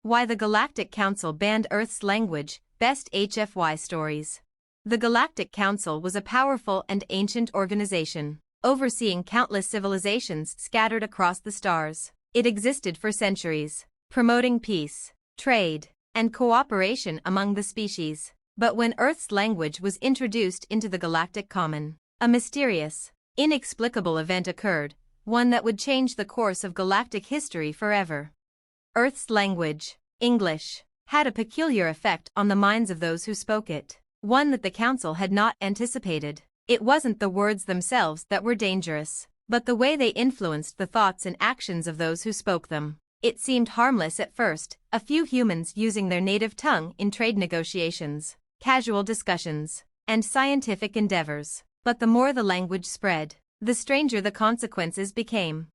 Why the Galactic Council banned Earth's language, best HFY stories. The Galactic Council was a powerful and ancient organization, overseeing countless civilizations scattered across the stars. It existed for centuries, promoting peace, trade, and cooperation among the species. But when Earth's language was introduced into the galactic common, a mysterious, inexplicable event occurred, one that would change the course of galactic history forever. Earth's language, English, had a peculiar effect on the minds of those who spoke it, one that the Council had not anticipated. It wasn't the words themselves that were dangerous, but the way they influenced the thoughts and actions of those who spoke them. It seemed harmless at first, a few humans using their native tongue in trade negotiations, casual discussions, and scientific endeavors. But the more the language spread, the stranger the consequences became.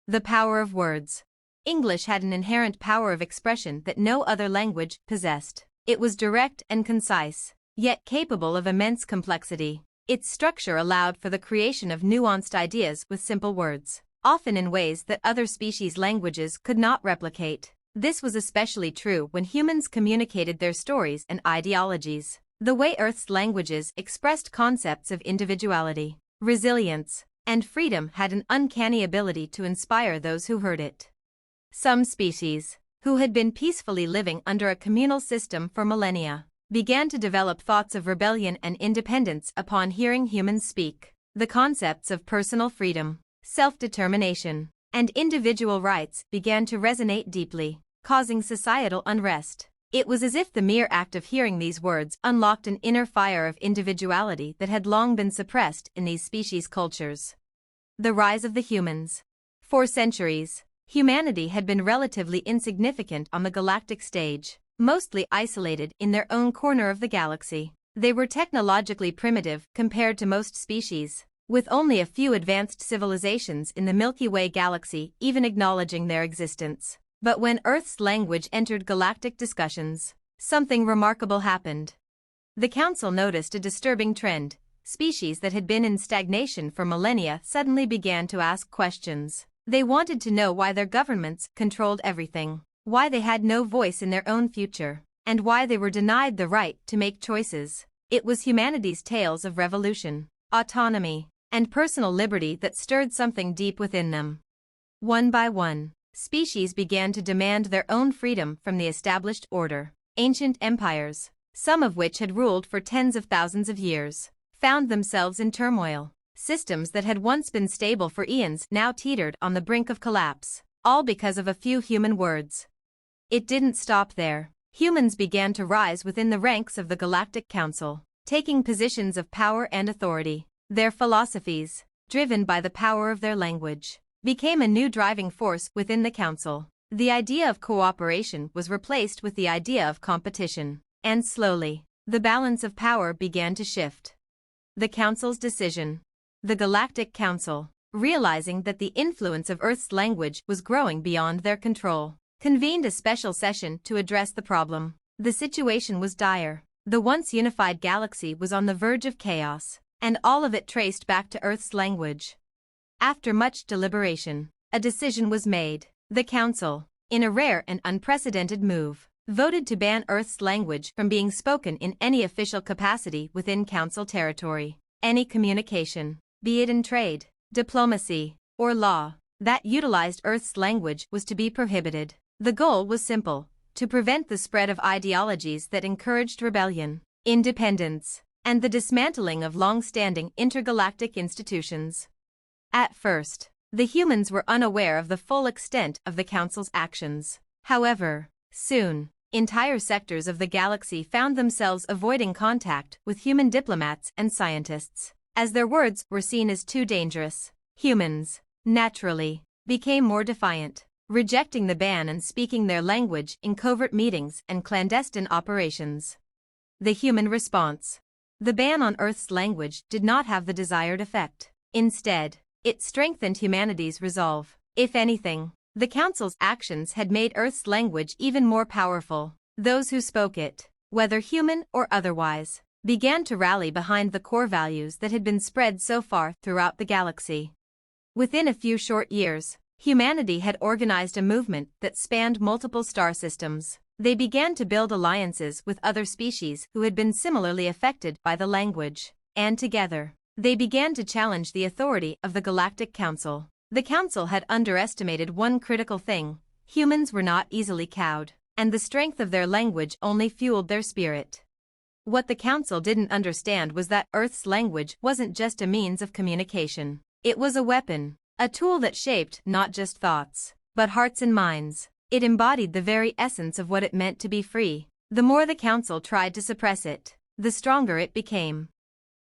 The power of words. English had an inherent power of expression that no other language possessed. It was direct and concise, yet capable of immense complexity. Its structure allowed for the creation of nuanced ideas with simple words, often in ways that other species' languages could not replicate. This was especially true when humans communicated their stories and ideologies. The way Earth's languages expressed concepts of individuality, resilience, and freedom had an uncanny ability to inspire those who heard it. Some species, who had been peacefully living under a communal system for millennia, began to develop thoughts of rebellion and independence upon hearing humans speak. The concepts of personal freedom, self-determination, and individual rights began to resonate deeply, causing societal unrest. It was as if the mere act of hearing these words unlocked an inner fire of individuality that had long been suppressed in these species' cultures. The rise of the humans. For centuries, humanity had been relatively insignificant on the galactic stage, mostly isolated in their own corner of the galaxy. They were technologically primitive compared to most species, with only a few advanced civilizations in the Milky Way galaxy even acknowledging their existence. But when Earth's language entered galactic discussions, something remarkable happened. The Council noticed a disturbing trend. Species that had been in stagnation for millennia suddenly began to ask questions. They wanted to know why their governments controlled everything, why they had no voice in their own future, and why they were denied the right to make choices. It was humanity's tales of revolution, autonomy, and personal liberty that stirred something deep within them. One by one, species began to demand their own freedom from the established order. Ancient empires, some of which had ruled for tens of thousands of years, found themselves in turmoil. Systems that had once been stable for eons now teetered on the brink of collapse, all because of a few human words. It didn't stop there. Humans began to rise within the ranks of the Galactic Council, taking positions of power and authority. Their philosophies, driven by the power of their language, became a new driving force within the Council. The idea of cooperation was replaced with the idea of competition, and slowly, the balance of power began to shift. The Council's decision. The Galactic Council, realizing that the influence of Earth's language was growing beyond their control, convened a special session to address the problem. The situation was dire. The once unified galaxy was on the verge of chaos, and all of it traced back to Earth's language. After much deliberation, a decision was made. The Council, in a rare and unprecedented move, voted to ban Earth's language from being spoken in any official capacity within Council territory. Any communication, be it in trade, diplomacy, or law, that utilized Earth's language was to be prohibited. The goal was simple: to prevent the spread of ideologies that encouraged rebellion, independence, and the dismantling of long-standing intergalactic institutions. At first, the humans were unaware of the full extent of the Council's actions. However, soon, entire sectors of the galaxy found themselves avoiding contact with human diplomats and scientists, as their words were seen as too dangerous. Humans, naturally, became more defiant, rejecting the ban and speaking their language in covert meetings and clandestine operations. The human response. The ban on Earth's language did not have the desired effect. Instead, it strengthened humanity's resolve. If anything, the Council's actions had made Earth's language even more powerful. Those who spoke it, whether human or otherwise, began to rally behind the core values that had been spread so far throughout the galaxy. Within a few short years, Humanity had organized a movement that spanned multiple star systems. They began to build alliances with other species who had been similarly affected by the language, and together, they began to challenge the authority of the Galactic Council. The Council had underestimated one critical thing: humans were not easily cowed, and the strength of their language only fueled their spirit. What the Council didn't understand was that Earth's language wasn't just a means of communication. It was a weapon, a tool that shaped not just thoughts, but hearts and minds. It embodied the very essence of what it meant to be free. The more the Council tried to suppress it, the stronger it became.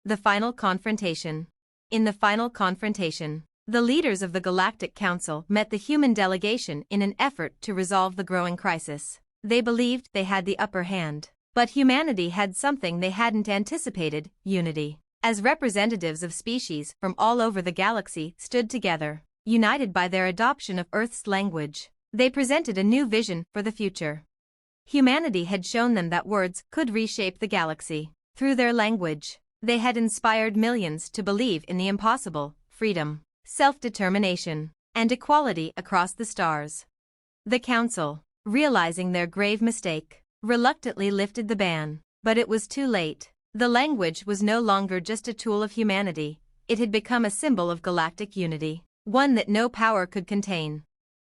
The final confrontation. In the final confrontation, the leaders of the Galactic Council met the human delegation in an effort to resolve the growing crisis. They believed they had the upper hand, but humanity had something they hadn't anticipated: unity. As representatives of species from all over the galaxy stood together, united by their adoption of Earth's language, they presented a new vision for the future. Humanity had shown them that words could reshape the galaxy. Through their language, they had inspired millions to believe in the impossible: freedom, self-determination, and equality across the stars. The Council, realizing their grave mistake, reluctantly lifted the ban, but it was too late. The language was no longer just a tool of humanity, it had become a symbol of galactic unity, one that no power could contain.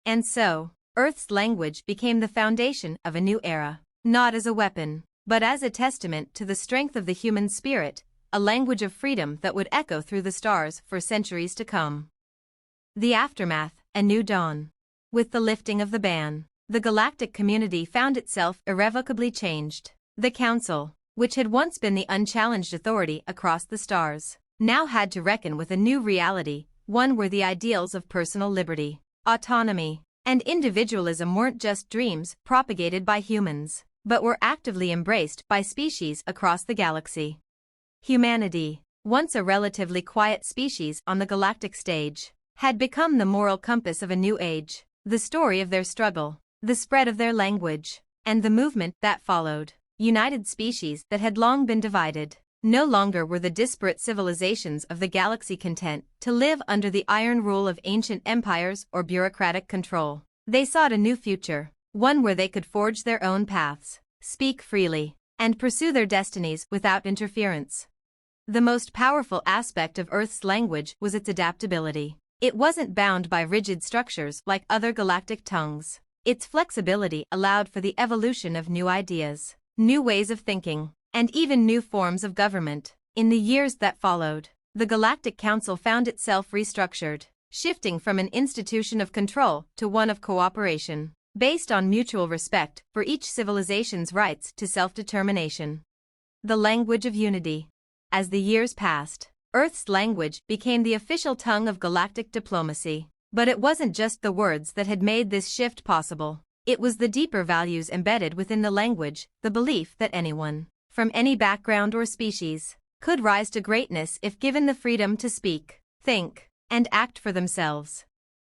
And so, Earth's language became the foundation of a new era, not as a weapon, but as a testament to the strength of the human spirit, a language of freedom that would echo through the stars for centuries to come. The aftermath: a new dawn. With the lifting of the ban, the galactic community found itself irrevocably changed. The Council, which had once been the unchallenged authority across the stars, now had to reckon with a new reality, one where the ideals of personal liberty, autonomy, and individualism weren't just dreams propagated by humans, but were actively embraced by species across the galaxy. Humanity, once a relatively quiet species on the galactic stage, had become the moral compass of a new age. The story of their struggle, the spread of their language, and the movement that followed, united species that had long been divided. No longer were the disparate civilizations of the galaxy content to live under the iron rule of ancient empires or bureaucratic control. They sought a new future, one where they could forge their own paths, speak freely, and pursue their destinies without interference. The most powerful aspect of Earth's language was its adaptability. It wasn't bound by rigid structures like other galactic tongues. Its flexibility allowed for the evolution of new ideas, new ways of thinking, and even new forms of government. In the years that followed, the Galactic Council found itself restructured, shifting from an institution of control to one of cooperation, based on mutual respect for each civilization's rights to self-determination. The language of unity. As the years passed, Earth's language became the official tongue of galactic diplomacy. But it wasn't just the words that had made this shift possible. It was the deeper values embedded within the language, the belief that anyone, from any background or species, could rise to greatness if given the freedom to speak, think, and act for themselves.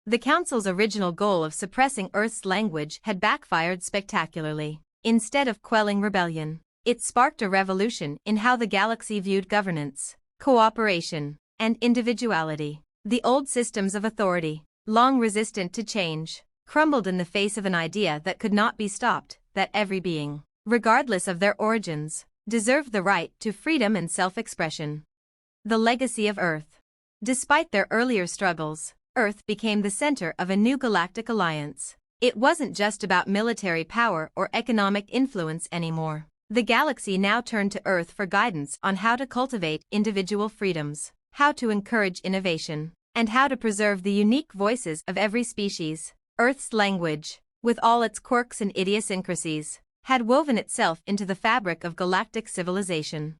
The Council's original goal of suppressing Earth's language had backfired spectacularly. Instead of quelling rebellion, it sparked a revolution in how the galaxy viewed governance, cooperation, and individuality. The old systems of authority, long resistant to change, crumbled in the face of an idea that could not be stopped: that every being, regardless of their origins, deserved the right to freedom and self-expression. The legacy of Earth. Despite their earlier struggles, Earth became the center of a new galactic alliance. It wasn't just about military power or economic influence anymore. The galaxy now turned to Earth for guidance on how to cultivate individual freedoms, how to encourage innovation, and how to preserve the unique voices of every species. Earth's language, with all its quirks and idiosyncrasies, had woven itself into the fabric of galactic civilization.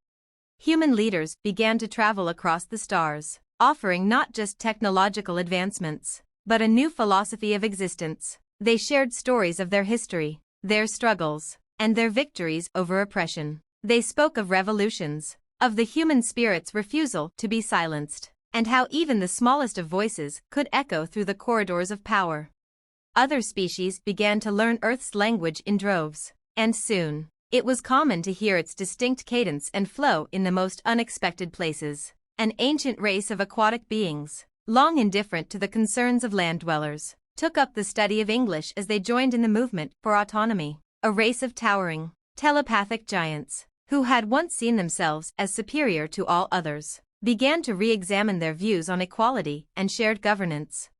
Human leaders began to travel across the stars, offering not just technological advancements, but a new philosophy of existence. They shared stories of their history, their struggles, and their victories over oppression. They spoke of revolutions, of the human spirit's refusal to be silenced, and how even the smallest of voices could echo through the corridors of power. Other species began to learn Earth's language in droves, and soon, it was common to hear its distinct cadence and flow in the most unexpected places. An ancient race of aquatic beings, long indifferent to the concerns of land dwellers, took up the study of English as they joined in the movement for autonomy. A race of towering, telepathic giants, who had once seen themselves as superior to all others, began to re-examine their views on equality and shared governance.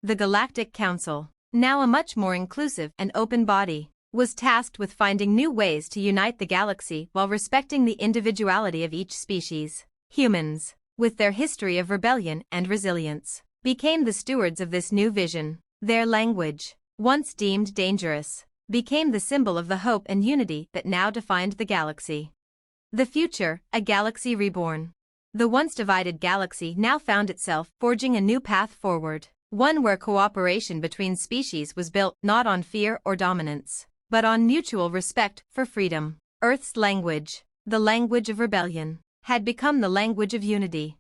The Galactic Council, now a much more inclusive and open body, was tasked with finding new ways to unite the galaxy while respecting the individuality of each species. Humans, with their history of rebellion and resilience, became the stewards of this new vision. Their language, once deemed dangerous, became the symbol of the hope and unity that now defined the galaxy. The future, a galaxy reborn. The once divided galaxy now found itself forging a new path forward, one where cooperation between species was built not on fear or dominance, but on mutual respect for freedom. Earth's language, the language of rebellion, had become the language of unity.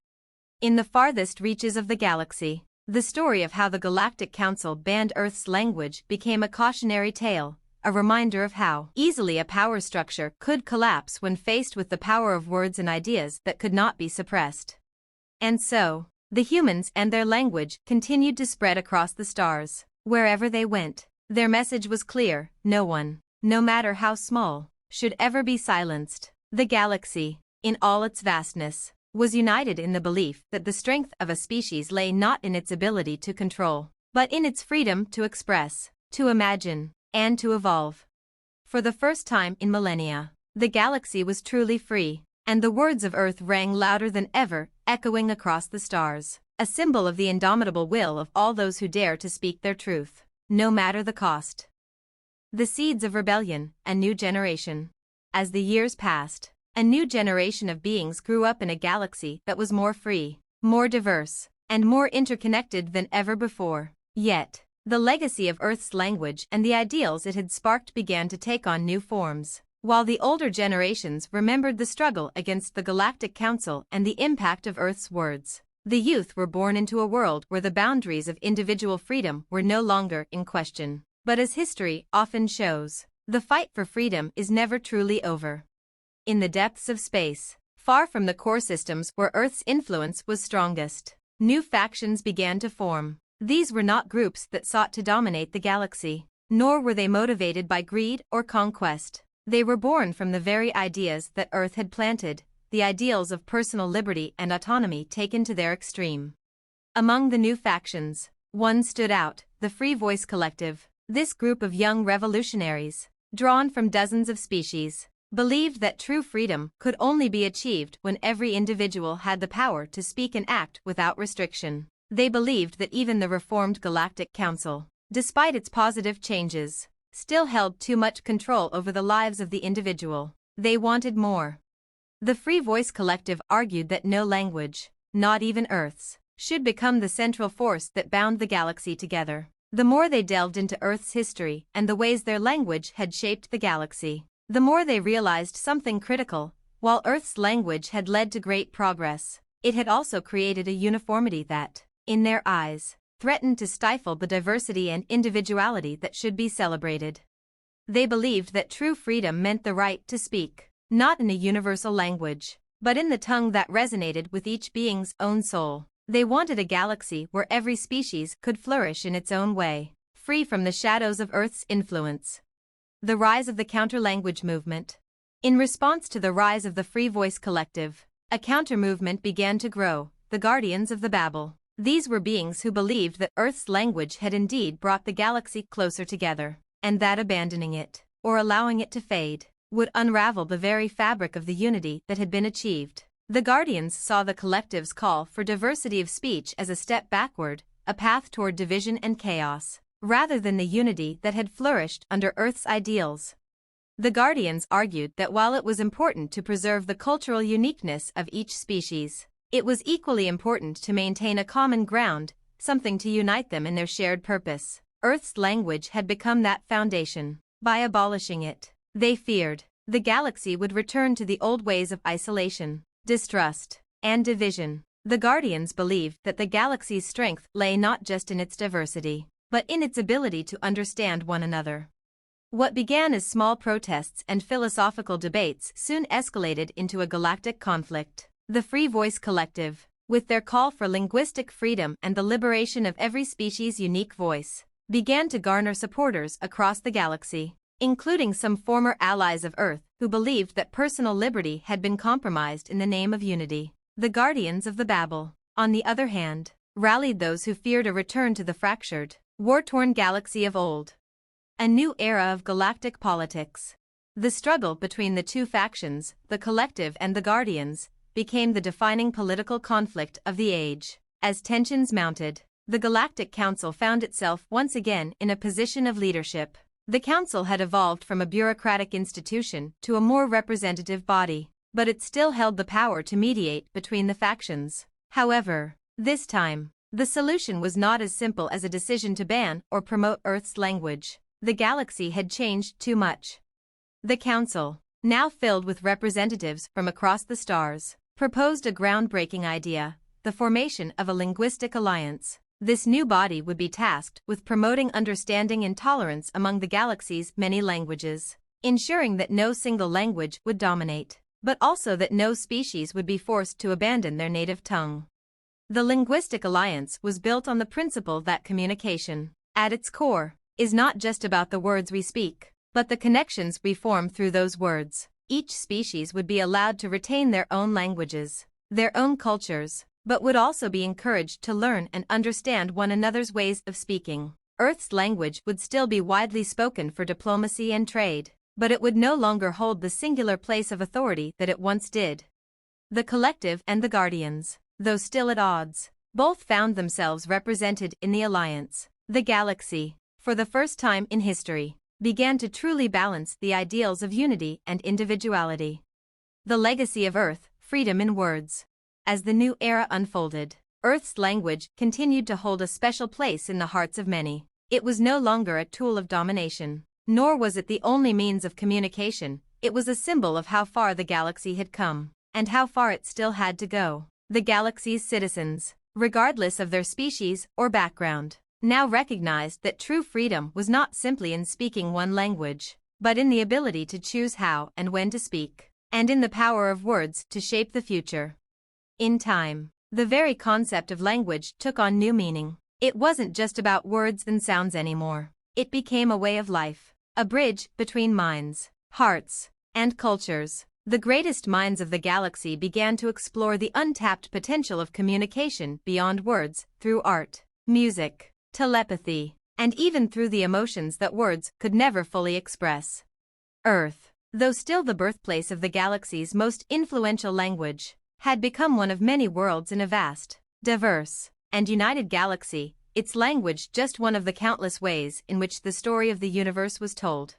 In the farthest reaches of the galaxy, the story of how the Galactic Council banned Earth's language became a cautionary tale, a reminder of how easily a power structure could collapse when faced with the power of words and ideas that could not be suppressed. And so, the humans and their language continued to spread across the stars. Wherever they went, their message was clear: no one, no matter how small, should ever be silenced. The galaxy, in all its vastness, was united in the belief that the strength of a species lay not in its ability to control, but in its freedom to express, to imagine, and to evolve. For the first time in millennia, the galaxy was truly free, and the words of Earth rang louder than ever, echoing across the stars, a symbol of the indomitable will of all those who dare to speak their truth, no matter the cost. The seeds of rebellion, a new generation. As the years passed, a new generation of beings grew up in a galaxy that was more free, more diverse, and more interconnected than ever before. Yet, the legacy of Earth's language and the ideals it had sparked began to take on new forms. While the older generations remembered the struggle against the Galactic Council and the impact of Earth's words, the youth were born into a world where the boundaries of individual freedom were no longer in question. But as history often shows, the fight for freedom is never truly over. In the depths of space, far from the core systems where Earth's influence was strongest, new factions began to form. These were not groups that sought to dominate the galaxy, nor were they motivated by greed or conquest. They were born from the very ideas that Earth had planted, the ideals of personal liberty and autonomy taken to their extreme. Among the new factions, one stood out: the Free Voice Collective. This group of young revolutionaries, drawn from dozens of species, believed that true freedom could only be achieved when every individual had the power to speak and act without restriction. They believed that even the reformed Galactic Council, despite its positive changes, still held too much control over the lives of the individual. They wanted more. The Free Voice Collective argued that no language, not even Earth's, should become the central force that bound the galaxy together. The more they delved into Earth's history and the ways their language had shaped the galaxy, the more they realized something critical. While Earth's language had led to great progress, it had also created a uniformity that, in their eyes, threatened to stifle the diversity and individuality that should be celebrated. They believed that true freedom meant the right to speak, not in a universal language, but in the tongue that resonated with each being's own soul. They wanted a galaxy where every species could flourish in its own way, free from the shadows of Earth's influence. The rise of the counter-language movement. In response to the rise of the Free Voice Collective, a counter-movement began to grow: the Guardians of the Babel. These were beings who believed that Earth's language had indeed brought the galaxy closer together, and that abandoning it, or allowing it to fade, would unravel the very fabric of the unity that had been achieved. The Guardians saw the collective's call for diversity of speech as a step backward, a path toward division and chaos, rather than the unity that had flourished under Earth's ideals. The Guardians argued that while it was important to preserve the cultural uniqueness of each species, it was equally important to maintain a common ground, something to unite them in their shared purpose. Earth's language had become that foundation. By abolishing it, they feared, the galaxy would return to the old ways of isolation, distrust, and division. The Guardians believed that the galaxy's strength lay not just in its diversity, but in its ability to understand one another. What began as small protests and philosophical debates soon escalated into a galactic conflict. The Free Voice Collective, with their call for linguistic freedom and the liberation of every species' unique voice, began to garner supporters across the galaxy, including some former allies of Earth who believed that personal liberty had been compromised in the name of unity. The Guardians of the Babel, on the other hand, rallied those who feared a return to the fractured, war-torn galaxy of old. A new era of galactic politics. The struggle between the two factions, the Collective and the Guardians, became the defining political conflict of the age. As tensions mounted, the Galactic Council found itself once again in a position of leadership. The Council had evolved from a bureaucratic institution to a more representative body, but it still held the power to mediate between the factions. However, this time, the solution was not as simple as a decision to ban or promote Earth's language. The galaxy had changed too much. The Council, now filled with representatives from across the stars, proposed a groundbreaking idea: the formation of a linguistic alliance. This new body would be tasked with promoting understanding and tolerance among the galaxy's many languages, ensuring that no single language would dominate, but also that no species would be forced to abandon their native tongue. The Linguistic Alliance was built on the principle that communication, at its core, is not just about the words we speak, but the connections we form through those words. Each species would be allowed to retain their own languages, their own cultures, but would also be encouraged to learn and understand one another's ways of speaking. Earth's language would still be widely spoken for diplomacy and trade, but it would no longer hold the singular place of authority that it once did. The Collective and the Guardians, though still at odds, both found themselves represented in the alliance. The galaxy, for the first time in history, began to truly balance the ideals of unity and individuality. The legacy of Earth, freedom in words. As the new era unfolded, Earth's language continued to hold a special place in the hearts of many. It was no longer a tool of domination, nor was it the only means of communication. It was a symbol of how far the galaxy had come, and how far it still had to go. The galaxy's citizens, regardless of their species or background, now recognized that true freedom was not simply in speaking one language, but in the ability to choose how and when to speak, and in the power of words to shape the future. In time, the very concept of language took on new meaning. It wasn't just about words and sounds anymore. It became a way of life, a bridge between minds, hearts, and cultures. The greatest minds of the galaxy began to explore the untapped potential of communication beyond words, through art, music, telepathy, and even through the emotions that words could never fully express. Earth, though still the birthplace of the galaxy's most influential language, had become one of many worlds in a vast, diverse, and united galaxy, its language just one of the countless ways in which the story of the universe was told.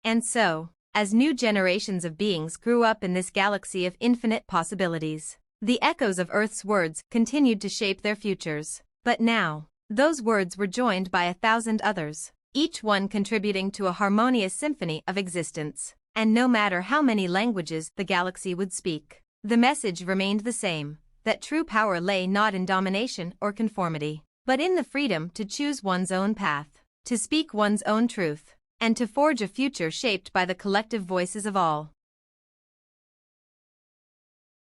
And so, as new generations of beings grew up in this galaxy of infinite possibilities, the echoes of Earth's words continued to shape their futures. But now, those words were joined by 1,000 others, each one contributing to a harmonious symphony of existence. And no matter how many languages the galaxy would speak, the message remained the same, that true power lay not in domination or conformity, but in the freedom to choose one's own path, to speak one's own truth, and to forge a future shaped by the collective voices of all.